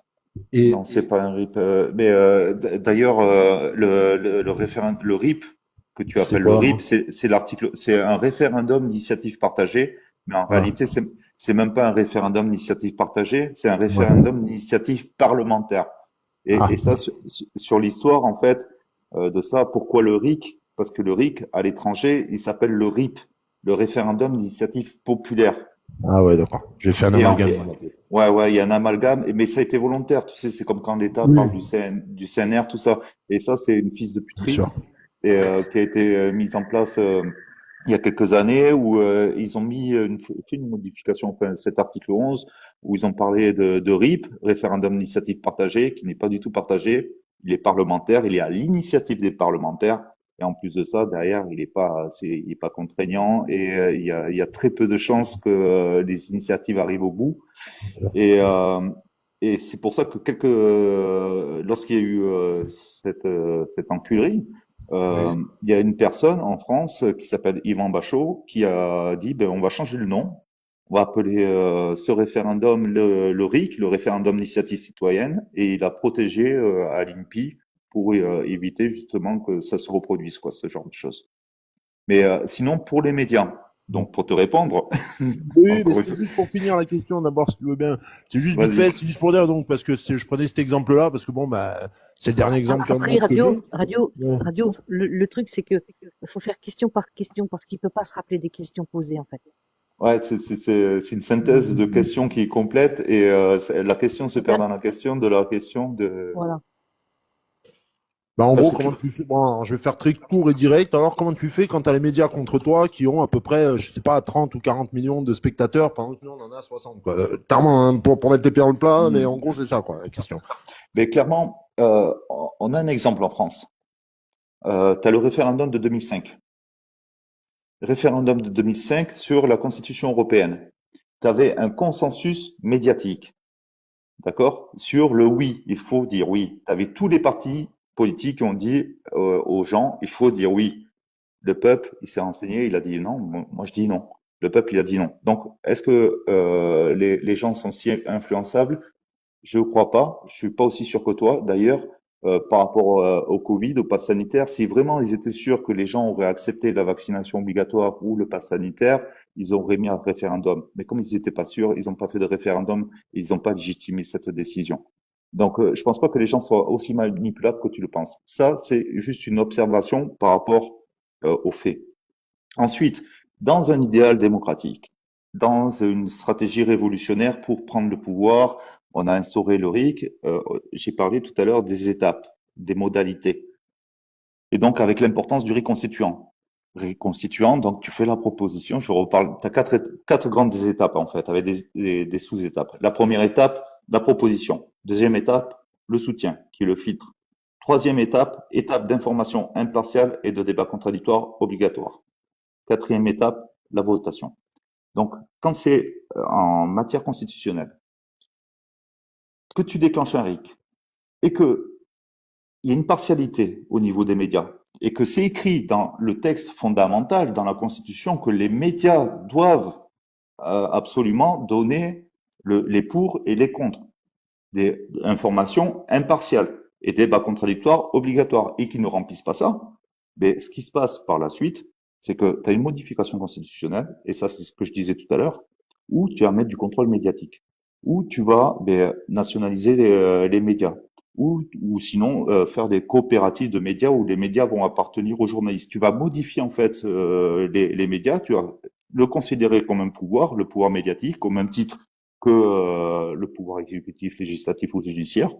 Et non, c'est pas un RIP. Mais d'ailleurs, le RIP que tu c'était appelles le quoi? RIP, c'est un référendum d'initiative partagée, mais en Voilà. réalité, c'est même pas un référendum d'initiative partagée, c'est un Ouais. référendum d'initiative parlementaire. Ah, Et ça, sur l'histoire, en fait, de ça, pourquoi le RIC? Parce que le RIC, à l'étranger, il s'appelle le RIP, le référendum d'initiative populaire. ah ouais, d'accord. J'ai fait un Et en, amalgame. ouais, il y a un amalgame, mais ça a été volontaire, tu sais, c'est comme quand l'État Oui, parle du CNR, tout ça. Et ça, c'est une fils de bien puterie sûr. et, qui a été mise en place il y a quelques années où ils ont mis une modification, enfin, cet article 11, où ils ont parlé de RIP, référendum d'initiative partagée, qui n'est pas du tout partagé. Il est parlementaire, il est à l'initiative des parlementaires. Et en plus de ça, derrière, il est pas contraignant et il y a très peu de chances que les initiatives arrivent au bout. Et, c'est pour ça que lorsqu'il y a eu cette enculerie, Oui. il y a une personne en France qui s'appelle Yvan Bachot qui a dit, ben, on va changer le nom. On va appeler ce référendum le RIC, le référendum d'initiative citoyenne, et il a protégé à l'INPI pour éviter justement que ça se reproduise, quoi, ce genre de choses. Mais sinon, pour les médias, donc pour te répondre, Oui, mais encore une c'était fois, juste pour finir la question d'abord, si tu veux bien. C'est juste vite vas-y. fait, c'est juste pour dire donc, parce que je prenais cet exemple-là, parce que bon, c'est le dernier exemple qui en Après, montre que j'ai. Ouais. le truc, c'est que faut faire question par question parce qu'il peut pas se rappeler des questions posées, en fait. Ouais, c'est une synthèse de questions qui est complète et la question se perd Regarde, dans la question de la question de... voilà. En Parce gros, que tu... comment tu fais? Bon, alors, je vais faire très court et direct. Alors, comment tu fais quand tu as les médias contre toi qui ont à peu près, je sais pas, 30 ou 40 millions de spectateurs, pendant que nous, on en a 60, quoi. Clairement, hein, pour mettre les pierres dans le plat, mais en gros, c'est ça, quoi, la question. Mais clairement, on a un exemple en France. Tu as le référendum de 2005. Référendum de 2005 sur la Constitution européenne. Tu avais un consensus médiatique, d'accord? Sur le oui, il faut dire oui. Tu avais tous les partis politiques qui ont dit aux gens, il faut dire oui. Le peuple, il s'est renseigné, il a dit non. Moi, je dis non. Le peuple, il a dit non. Donc, est-ce que les gens sont si influençables? Je ne crois pas. Je suis pas aussi sûr que toi. D'ailleurs, par rapport au Covid, au pass sanitaire, si vraiment ils étaient sûrs que les gens auraient accepté la vaccination obligatoire ou le pass sanitaire, ils auraient mis un référendum. Mais comme ils n'étaient pas sûrs, ils n'ont pas fait de référendum et ils n'ont pas légitimé cette décision. Donc, je pense pas que les gens soient aussi manipulables que tu le penses. Ça, c'est juste une observation par rapport aux faits. Ensuite, dans un idéal démocratique, dans une stratégie révolutionnaire pour prendre le pouvoir, on a instauré le RIC. J'ai parlé tout à l'heure des étapes, des modalités. Et donc, avec l'importance du reconstituant. Reconstituant, donc tu fais la proposition, je reparle, tu as quatre grandes étapes en fait, avec des sous-étapes. La première étape, la proposition. Deuxième étape, le soutien, qui est le filtre. Troisième étape, étape d'information impartiale et de débat contradictoire obligatoire. Quatrième étape, la votation. Donc, quand c'est en matière constitutionnelle, que tu déclenches un RIC et que il y a une partialité au niveau des médias et que c'est écrit dans le texte fondamental, dans la Constitution, que les médias doivent absolument donner les pour et les contre, des informations impartiales et débats contradictoires obligatoires et qui ne remplissent pas ça, mais ce qui se passe par la suite, c'est que tu as une modification constitutionnelle, et ça c'est ce que je disais tout à l'heure, où tu vas mettre du contrôle médiatique, où tu vas nationaliser les médias, ou sinon faire des coopératives de médias où les médias vont appartenir aux journalistes. Tu vas modifier en fait les médias, tu vas le considérer comme un pouvoir, le pouvoir médiatique, au même titre que le pouvoir exécutif, législatif ou judiciaire,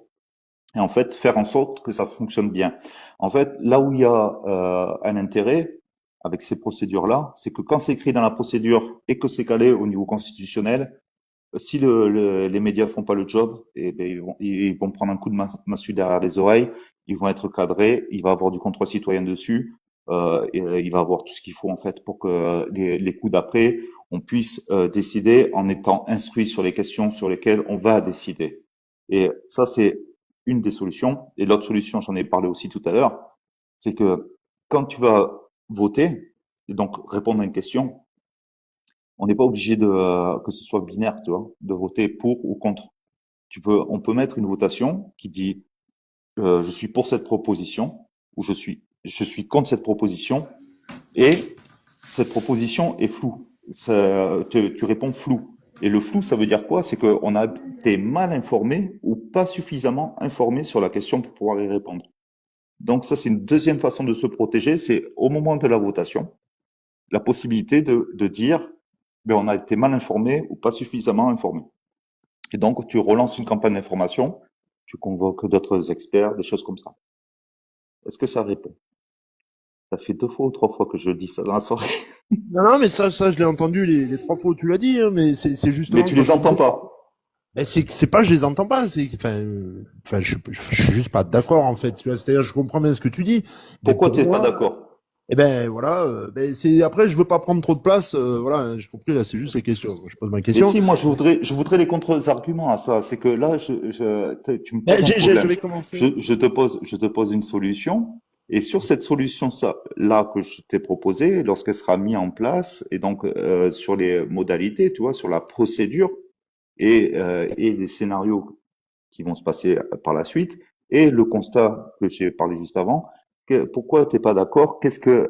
et en fait faire en sorte que ça fonctionne bien. En fait, là où il y a un intérêt avec ces procédures-là, c'est que quand c'est écrit dans la procédure et que c'est calé au niveau constitutionnel, si les médias font pas le job, et ben ils vont prendre un coup de massue derrière les oreilles, ils vont être cadrés, il va avoir du contrôle citoyen dessus, et il va avoir tout ce qu'il faut en fait pour que les coups d'après, on puisse décider en étant instruit sur les questions sur lesquelles on va décider. Et ça, c'est une des solutions. Et l'autre solution, j'en ai parlé aussi tout à l'heure, c'est que quand tu vas voter, et donc répondre à une question, on n'est pas obligé de que ce soit binaire, tu vois, de voter pour ou contre. On peut mettre une votation qui dit je suis pour cette proposition ou je suis contre cette proposition et cette proposition est floue. Tu réponds flou. Et le flou, ça veut dire quoi? C'est qu'on a été mal informé ou pas suffisamment informé sur la question pour pouvoir y répondre. Donc ça, c'est une deuxième façon de se protéger. C'est au moment de la votation, la possibilité de dire on a été mal informé ou pas suffisamment informé. Et donc, tu relances une campagne d'information, tu convoques d'autres experts, des choses comme ça. Est-ce que ça répond? Ça fait 2 fois ou 3 fois que je dis ça dans la soirée. Non, mais ça, je l'ai entendu les 3 fois où tu l'as dit, hein, mais c'est justement. Mais tu les entends pas. Ben c'est pas je les entends pas, je suis juste pas d'accord en fait. Tu vois, c'est-à-dire je comprends bien ce que tu dis. Pourquoi tu n'es pas d'accord? Eh ben voilà, c'est après je veux pas prendre trop de place, voilà, j'ai compris là, c'est juste les questions. Je pose ma question. Mais si, moi je voudrais les contre-arguments à ça. C'est que là, tu me poses un problème. Je vais commencer. Je te pose une solution. Et sur cette solution là que je t'ai proposée, lorsqu'elle sera mise en place, et donc sur les modalités, tu vois, sur la procédure et les scénarios qui vont se passer par la suite, et le constat que j'ai parlé juste avant, pourquoi t'es pas d'accord?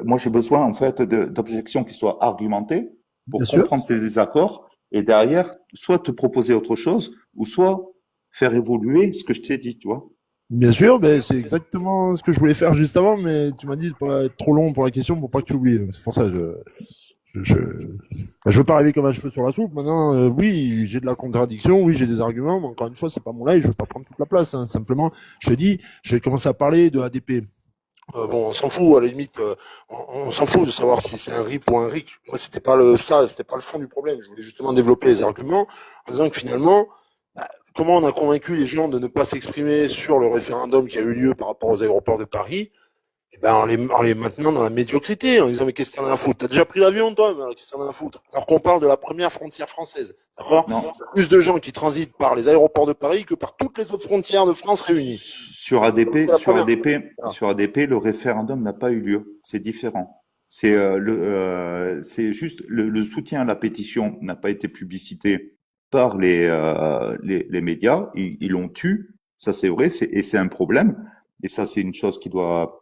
Moi j'ai besoin en fait d'objections qui soient argumentées pour comprendre tes désaccords et derrière soit te proposer autre chose ou soit faire évoluer ce que je t'ai dit, tu vois. Bien sûr, c'est exactement ce que je voulais faire juste avant, mais tu m'as dit de pas être trop long pour la question pour pas que tu oublies. C'est pour ça je veux pas arriver comme un cheveu sur la soupe. Maintenant, oui, j'ai de la contradiction, oui, j'ai des arguments, mais encore une fois, c'est pas mon live, je veux pas prendre toute la place. Hein. Simplement, je te dis, je vais commencer à parler de ADP. Bon, on s'en fout, à la limite, on s'en fout de savoir si c'est un RIP ou un RIC. Moi, c'était pas le fond du problème. Je voulais justement développer les arguments en disant que finalement, comment on a convaincu les gens de ne pas s'exprimer sur le référendum qui a eu lieu par rapport aux aéroports de Paris? Eh ben, en les maintenant dans la médiocrité, en disant, mais qu'est-ce que t'en as à foutre? T'as déjà pris l'avion, toi? Mais qu'est-ce que t'en as à foutre? Alors qu'on parle de la première frontière française. D'accord? Plus de gens qui transitent par les aéroports de Paris que par toutes les autres frontières de France réunies. Sur ADP, le référendum n'a pas eu lieu. C'est différent. C'est juste le soutien à la pétition n'a pas été publicité par les médias. Ils l'ont tu. Ça, c'est vrai. Et c'est un problème. Et ça, c'est une chose qui doit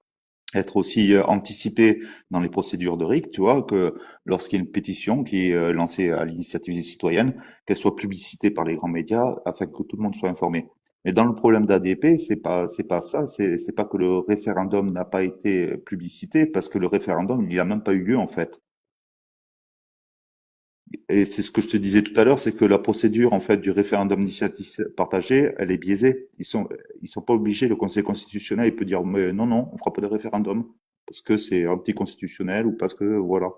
être aussi anticipé dans les procédures de RIC, tu vois, que lorsqu'il y a une pétition qui est lancée à l'initiative des citoyennes, qu'elle soit publicitée par les grands médias afin que tout le monde soit informé. Mais dans le problème d'ADP, c'est pas ça, c'est pas que le référendum n'a pas été publicité, parce que le référendum, il a même pas eu lieu en fait. Et c'est ce que je te disais tout à l'heure, c'est que la procédure en fait du référendum d'initiative partagée, elle est biaisée. Ils sont pas obligés. Le Conseil constitutionnel il peut dire mais non, on fera pas de référendum. parce que c'est anticonstitutionnel ou parce que voilà.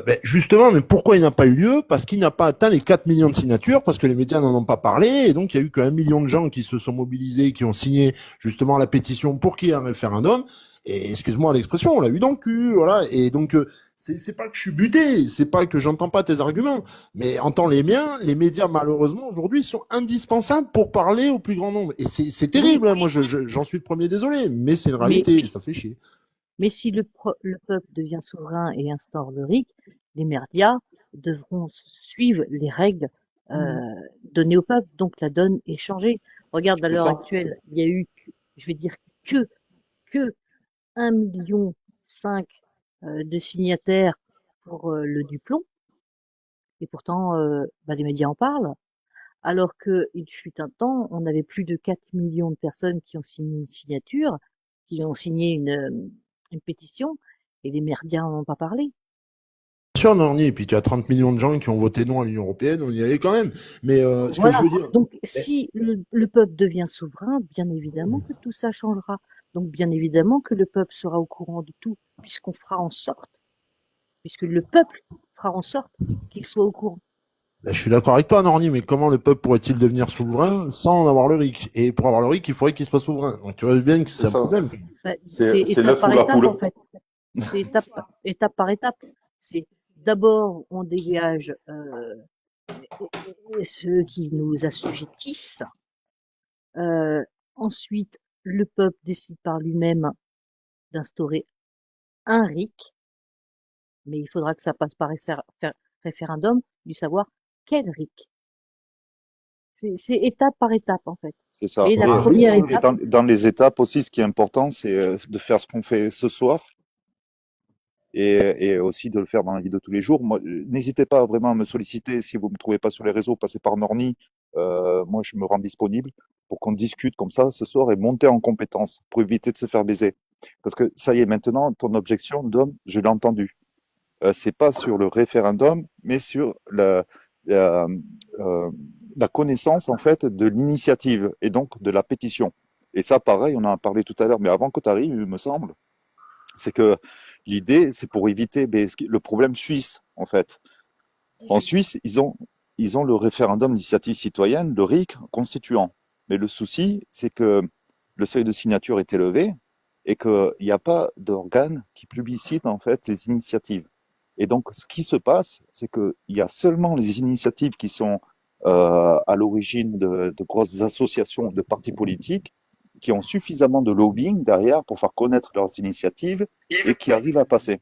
Ben, justement, mais pourquoi il n'a pas eu lieu? Parce qu'il n'a pas atteint les 4 millions de signatures, parce que les médias n'en ont pas parlé, et donc il y a eu que 1 million de gens qui se sont mobilisés, qui ont signé justement la pétition pour qu'il y ait un référendum. Et excuse-moi l'expression, on l'a eu dans le cul, voilà. Et donc c'est pas que je suis buté, c'est pas que j'entends pas tes arguments, mais entends les miens. Les médias malheureusement aujourd'hui sont indispensables pour parler au plus grand nombre. Et c'est terrible, hein. Moi j'en suis le premier désolé, mais c'est une Mais, réalité, et ça fait chier. mais si le peuple devient souverain et instaure le RIC, les médias devront suivre les règles données au peuple. Donc la donne est changée. Regarde, à C'est l'heure ça. actuelle, il y a eu, je vais dire que 1,5 million de signataires pour le Duplon, et pourtant les médias en parlent. Alors qu'il fut un temps, on avait plus de 4 millions de personnes qui ont signé une signature, qui ont signé une pétition, et les médias n'en ont pas parlé. Bien sûr, Norny, et puis tu as 30 millions de gens qui ont voté non à l'Union européenne, on y allait quand même. Mais ce que je Voilà. veux dire, Donc, si le peuple devient souverain, bien évidemment que tout ça changera. Donc, bien évidemment que le peuple sera au courant de tout, puisqu'on fera en sorte, puisque le peuple fera en sorte qu'il soit au courant. ben, je suis d'accord avec toi, Norny, mais comment le peuple pourrait-il devenir souverain sans en avoir le RIC? Et pour avoir le RIC, il faudrait qu'il soit souverain. Donc tu vois bien que C'est c'est un ça. problème. C'est C'est étape l'œuf par ou la étape, poule. en fait. C'est étape par étape. C'est d'abord, on dégage ceux qui nous assujettissent. Ensuite, le peuple décide par lui-même d'instaurer un RIC, mais il faudra que ça passe par référendum, du savoir quel RIC. C'est étape par étape, en fait. C'est ça. Mais la Oui, première Et étape, dans les étapes aussi, ce qui est important, c'est de faire ce qu'on fait ce soir et aussi de le faire dans la vie de tous les jours. Moi, n'hésitez pas vraiment à me solliciter si vous me trouvez pas sur les réseaux, passez par Norny. Moi, je me rends disponible pour qu'on discute comme ça ce soir et monter en compétence pour éviter de se faire baiser. Parce que ça y est, maintenant, ton objection, Dom, je l'ai entendu. C'est pas sur le référendum, mais sur la, euh, la connaissance en fait de l'initiative et donc de la pétition. Et ça, pareil, on en a parlé tout à l'heure, mais avant que tu arrives, il me semble, c'est que l'idée, c'est pour éviter le problème suisse, en fait. En Suisse, ils ont le référendum d'initiative citoyenne, le RIC constituant. Mais le souci, c'est que le seuil de signature est élevé et qu'il n'y a pas d'organe qui publicite en fait les initiatives. Et donc, ce qui se passe, c'est qu'il y a seulement les initiatives qui sont à l'origine de grosses associations de partis politiques qui ont suffisamment de lobbying derrière pour faire connaître leurs initiatives et qui arrivent à passer.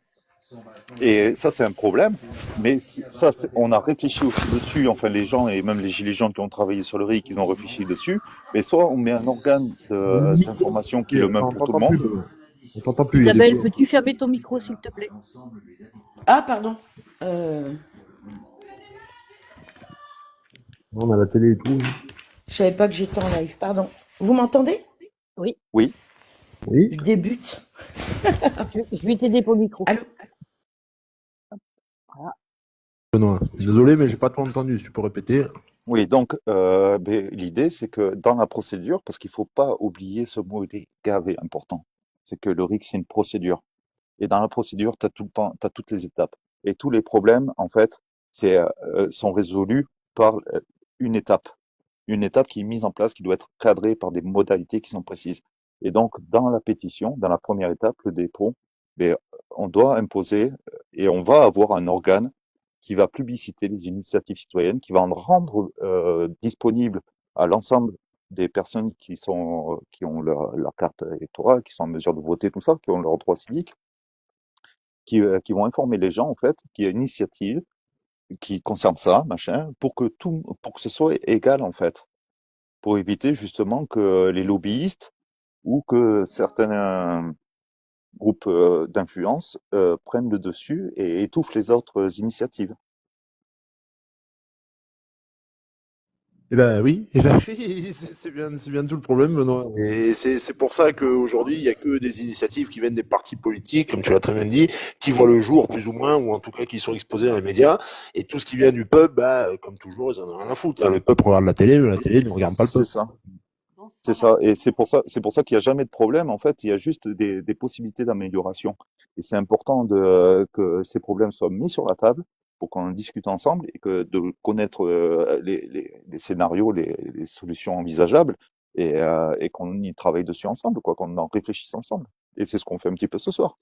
Et ça, c'est un problème. Mais ça, on a réfléchi aussi dessus. Enfin, les gens et même les gilets jaunes qui ont travaillé sur le RIC, ils ont réfléchi dessus. Mais soit on met un organe d'information qui est le même pour tout le monde. On t'entend plus. Isabelle, peux-tu fermer ton micro, s'il te plaît? Ah, pardon. On a la télé et tout. Je savais pas que j'étais en live, pardon. Vous m'entendez? Oui, Oui, Oui. Je débute. je vais t'aider pour le micro. Allô? Voilà. Benoît, désolé, mais j'ai pas tout entendu. Si tu peux répéter. oui. Donc, l'idée, c'est que dans la procédure, parce qu'il faut pas oublier ce mot, il est gavé important. C'est que le RIC, c'est une procédure. Et dans la procédure, tu as tout le temps, tu as toutes les étapes. Et tous les problèmes, en fait, sont résolus par une étape. Une étape qui est mise en place, qui doit être cadrée par des modalités qui sont précises. Et donc, dans la pétition, dans la première étape, le dépôt, on doit imposer et on va avoir un organe qui va publiciter les initiatives citoyennes, qui va en rendre disponible à l'ensemble des personnes qui ont leur carte électorale, qui sont en mesure de voter, tout ça, qui ont leurs droits civiques, qui vont informer les gens, en fait, qu'il y a une initiative qui concerne ça, machin, pour que ce soit égal, en fait, pour éviter justement que les lobbyistes ou que certains groupes d'influence prennent le dessus et étouffent les autres initiatives. Eh ben oui, oui, c'est bien tout le problème, Benoît. Et c'est pour ça qu'aujourd'hui, il y a que des initiatives qui viennent des partis politiques, comme tu l'as très bien dit, qui voient le jour plus ou moins, ou en tout cas qui sont exposés dans les médias. Et tout ce qui vient du peuple, comme toujours, ils en ont rien à foutre. Le peuple regarde la télé, mais la télé ne regarde pas le C'est peuple. ça. C'est ça, et c'est pour ça qu'il n'y a jamais de problème. En fait, il y a juste des possibilités d'amélioration. Et c'est important que ces problèmes soient mis sur la table pour qu'on en discute ensemble et que de connaître les scénarios, les solutions envisageables et qu'on y travaille dessus ensemble, quoi, qu'on en réfléchisse ensemble. Et c'est ce qu'on fait un petit peu ce soir.